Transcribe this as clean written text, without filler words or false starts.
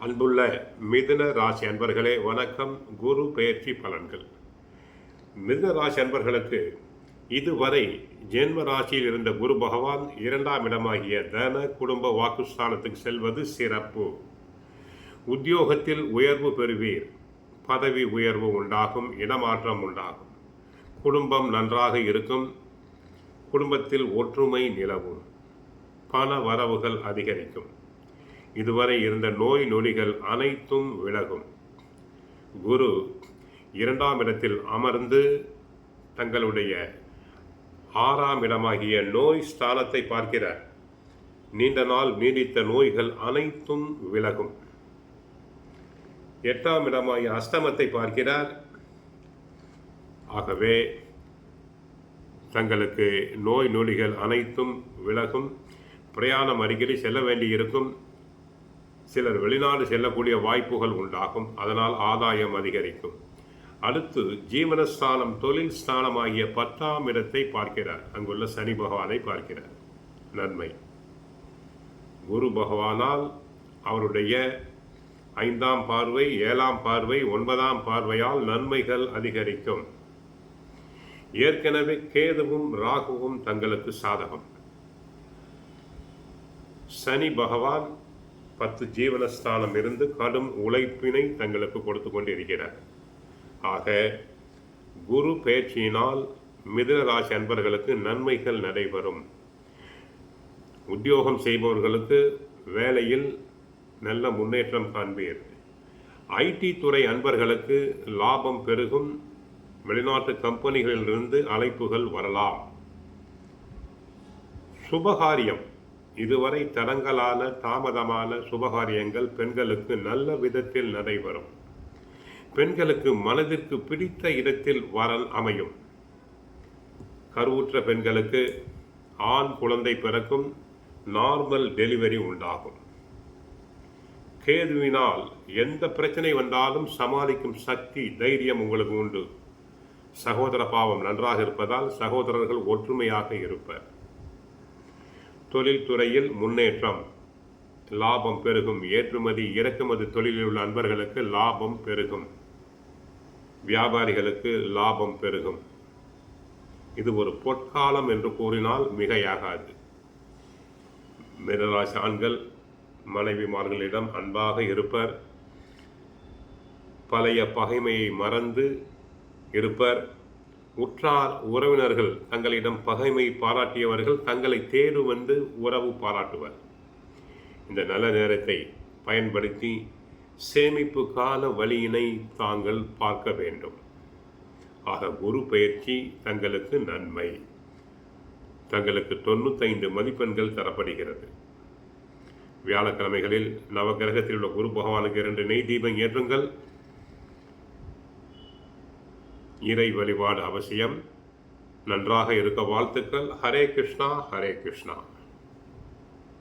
அன்புள்ள மிதுன ராசி அன்பர்களே வணக்கம். குரு பெயர்ச்சி பலன்கள். மிதுன ராசி அன்பர்களுக்கு இதுவரை ஜென்ம ராசியில் இருந்த குரு பகவான் 2ஆம் இடமாகிய தன குடும்ப வாக்குஸ்தானத்துக்கு செல்வது சிறப்பு. உத்தியோகத்தில் உயர்வு பெறுவீர். பதவி உயர்வு உண்டாகும். இடமாற்றம் உண்டாகும். குடும்பம் நன்றாக இருக்கும். குடும்பத்தில் ஒற்றுமை நிலவும். பண வரவுகள் அதிகரிக்கும். இதுவரை இருந்த நோய் நொடிகள் அனைத்தும் விலகும். குரு 2ஆம் இடத்தில் அமர்ந்து தங்களுடைய 6ஆம் இடமாகிய நோய் ஸ்தானத்தை பார்க்கிறார். நீண்ட நாள் நீடித்த நோய்கள் அனைத்தும் விலகும். 8ஆம் இடமாகிய அஷ்டமத்தை பார்க்கிறார். ஆகவே தங்களுக்கு நோய் நொடிகள் அனைத்தும் விலகும். பிரயாணம் அடிக்கடி செல்ல வேண்டியிருக்கும். சிலர் வெளிநாடு செல்லக்கூடிய வாய்ப்புகள் உண்டாகும். அதனால் ஆதாயம் அதிகரிக்கும். அடுத்து ஜீவனஸ்தானம் தொழில் ஸ்தானமாகிய 10ஆம் இடத்தை பார்க்கிறார். அங்குள்ள சனி பகவானை பார்க்கிறார். நன்மை. குரு பகவானால் அவருடைய 5ஆம் பார்வை, 7ஆம் பார்வை, 9ஆம் பார்வையால் நன்மைகள் அதிகரிக்கும். ஏற்கனவே கேதுவும் ராகுவும் தங்களுக்கு சாதகம். சனி பகவான் 10 ஜீவனஸ்தானம் இருந்து கடும் உழைப்பினை தங்களுக்கு கொடுத்து கொண்டிருக்கிறார். ஆக குரு பெயர்ச்சியினால் மிதுன ராசி அன்பர்களுக்கு நன்மைகள் நடைபெறும். உத்தியோகம் செய்பவர்களுக்கு வேலையில் நல்ல முன்னேற்றம் காண்பீர். ஐடி துறை அன்பர்களுக்கு லாபம் பெருகும். வெளிநாட்டு கம்பெனிகளிலிருந்து அழைப்புகள் வரலாம். சுபகாரியம். இதுவரை தடங்கலான தாமதமான சுபகாரியங்கள் பெண்களுக்கு நல்ல விதத்தில் நடைபெறும். பெண்களுக்கு மனதிற்கு பிடித்த இடத்தில் வரன் அமையும். கருவுற்ற பெண்களுக்கு ஆண் குழந்தை பிறக்கும். நார்மல் டெலிவரி உண்டாகும். கேதுவினால் எந்த பிரச்சனை வந்தாலும் சமாளிக்கும் சக்தி, தைரியம் உங்களுக்கு உண்டு. சகோதர பாவம் நன்றாக இருப்பதால் சகோதரர்கள் ஒற்றுமையாக இருப்பர். தொழில்துறையில் முன்னேற்றம், லாபம் பெருகும். ஏற்றுமதி இறக்குமதி தொழிலில் உள்ள அன்பர்களுக்கு லாபம் பெருகும். வியாபாரிகளுக்கு லாபம் பெருகும். இது ஒரு பொற்காலம் என்று கூறினால் மிகையாகாது. மிதுனராசி ஆண்கள் மனைவிமார்களிடம் அன்பாக இருப்பர். பழைய பகைமையை மறந்து இருப்பர். உற்றார் உறவினர்கள் தங்களிடம் பகைமை பாராட்டியவர்கள் தங்களை தேடு வந்து உறவு பாராட்டுவர். இந்த நல்ல நேரத்தை பயன்படுத்தி சேமிப்பு கால வழியினை தாங்கள் பார்க்க வேண்டும். ஆக குரு பெயர்ச்சி தங்களுக்கு நன்மை. தங்களுக்கு 95 மதிப்பெண்கள் தரப்படுகிறது. வியாழக்கிழமைகளில் நவகிரகத்தில் உள்ள குரு பகவானுக்கு 2 நெய் தீபம் ஏற்றுங்கள். இறை வழிபாடு அவசியம். நன்றாக இருக்க வாழ்த்துக்கள். ஹரே கிருஷ்ணா, ஹரே கிருஷ்ணா.